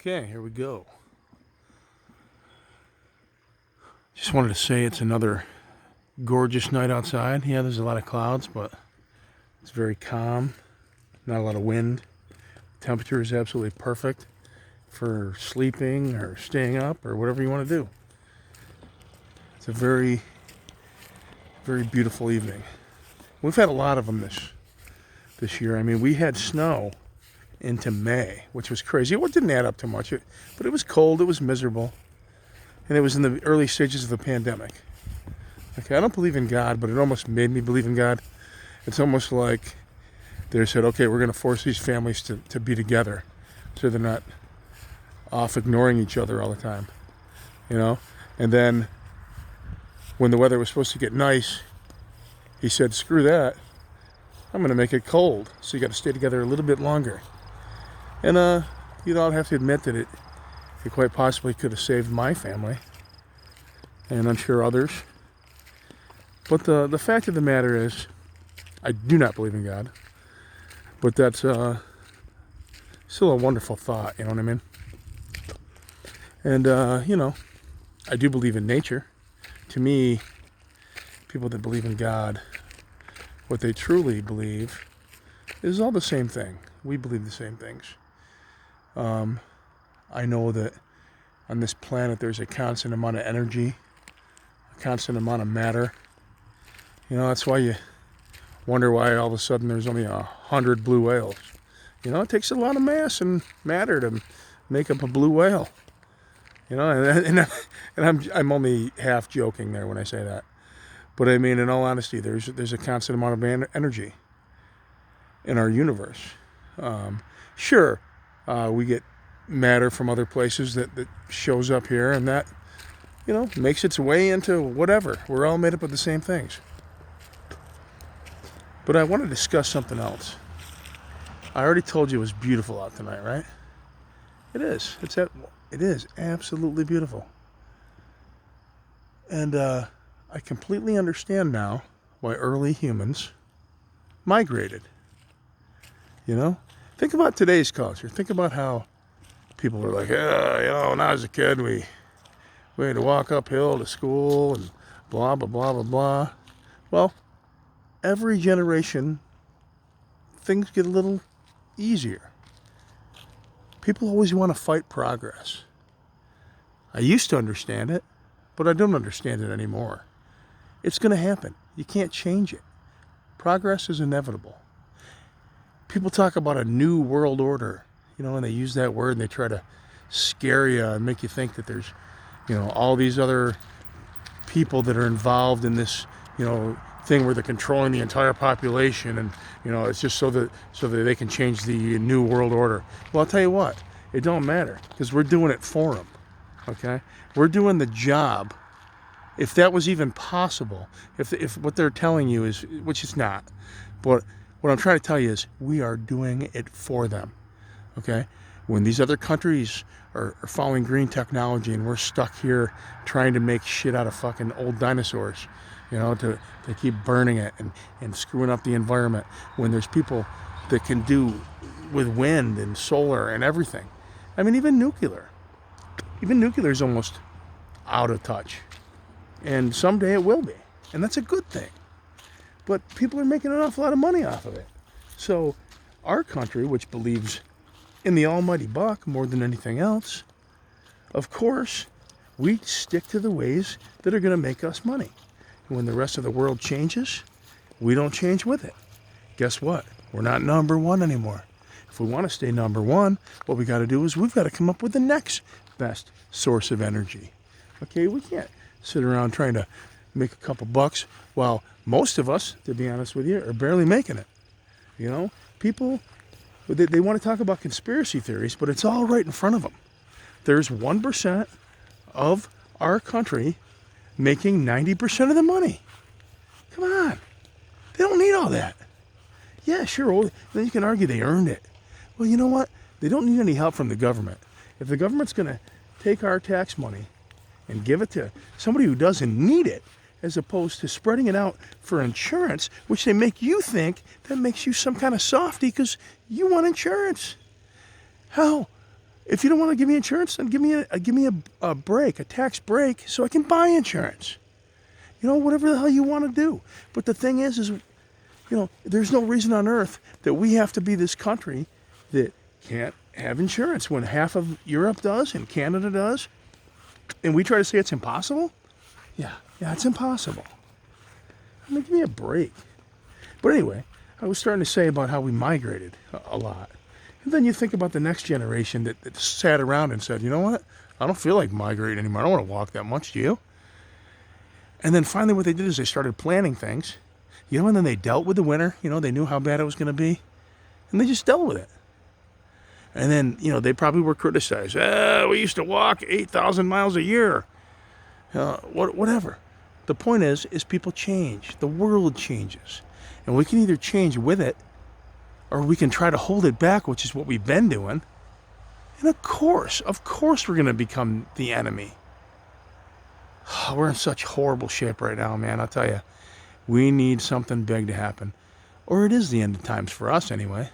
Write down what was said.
Okay, here we go. Just wanted to say it's another gorgeous night outside. Yeah, there's a lot of clouds, but it's very calm. Not a lot of wind. Temperature is absolutely perfect for sleeping or staying up or whatever you want to do. It's a very, very beautiful evening. We've had a lot of them this year. I mean, we had snow into May, which was crazy. It didn't add up too much, but it was cold. It was miserable. And it was in the early stages of the pandemic. Okay, I don't believe in God, but it almost made me believe in God. It's almost like they said, okay, we're going to force these families to be together so they're not off ignoring each other all the time, you know? And then when the weather was supposed to get nice, he said, screw that. I'm going to make it cold, so you got to stay together a little bit longer. And, I'd have to admit that it quite possibly could have saved my family, and I'm sure others. But the fact of the matter is, I do not believe in God. But that's still a wonderful thought, you know what I mean? And, I do believe in nature. To me, people that believe in God, what they truly believe is all the same thing. We believe the same things. I know that on this planet there's a constant amount of energy, a constant amount of matter. That's why you wonder why all of a sudden there's only 100 blue whales. It takes a lot of mass and matter to make up a blue whale. And I'm only half joking there when I say that. But I mean, in all honesty, there's a constant amount of energy in our universe. Sure, we get matter from other places that shows up here, and that, makes its way into whatever. We're all made up of the same things. But I want to discuss something else. I already told you it was beautiful out tonight, right? It is. It is absolutely beautiful. And I completely understand now why early humans migrated. Think about today's culture. Think about how people were like, when I was a kid, we had to walk uphill to school and blah, blah, blah, blah, blah. Well, every generation, things get a little easier. People always want to fight progress. I used to understand it, but I don't understand it anymore. It's going to happen. You can't change it. Progress is inevitable. People talk about a new world order, and they use that word and they try to scare you and make you think that there's, all these other people that are involved in this, thing where they're controlling the entire population, and it's just so that they can change the new world order. Well, I'll tell you what, it don't matter, because we're doing it for them. Okay, we're doing the job. If that was even possible, if what they're telling you is, which it's not, but what I'm trying to tell you is we are doing it for them. Okay, when these other countries are following green technology and we're stuck here trying to make shit out of fucking old dinosaurs, to keep burning it and screwing up the environment, when there's people that can do with wind and solar and everything. I mean, even nuclear is almost out of touch, and someday it will be, and that's a good thing. But people are making an awful lot of money off of it. So our country, which believes in the almighty buck more than anything else, of course, we stick to the ways that are going to make us money. And when the rest of the world changes, we don't change with it. Guess what? We're not number one anymore. If we want to stay number one, what we got to do is we've got to come up with the next best source of energy. Okay, we can't sit around trying to make a couple bucks while most of us, to be honest with you, are barely making it. People, they want to talk about conspiracy theories, but it's all right in front of them. There's 1% of our country making 90% of the money. Come on. They don't need all that. Yeah, sure. Well, then you can argue they earned it. Well, you know what? They don't need any help from the government. If the government's going to take our tax money and give it to somebody who doesn't need it, as opposed to spreading it out for insurance, which they make you think that makes you some kind of softy because you want insurance. Hell, If you don't want to give me insurance, then give me a break, a tax break, so I can buy insurance. Whatever the hell you want to do. But the thing is, there's no reason on earth that we have to be this country that can't have insurance when half of Europe does and Canada does. And we try to say it's impossible? Yeah, it's impossible. Give me a break. But anyway, I was starting to say about how we migrated a lot. And then you think about the next generation that sat around and said, you know what? I don't feel like migrating anymore. I don't want to walk that much, do you? And then finally what they did is they started planning things, and then they dealt with the winter. They knew how bad it was going to be, and they just dealt with it. And then, they probably were criticized. We used to walk 8,000 miles a year. Whatever. The point is people change. The world changes. And we can either change with it, or we can try to hold it back, which is what we've been doing. And of course we're going to become the enemy. We're in such horrible shape right now, man. I'll tell you, we need something big to happen. Or it is the end of times for us anyway.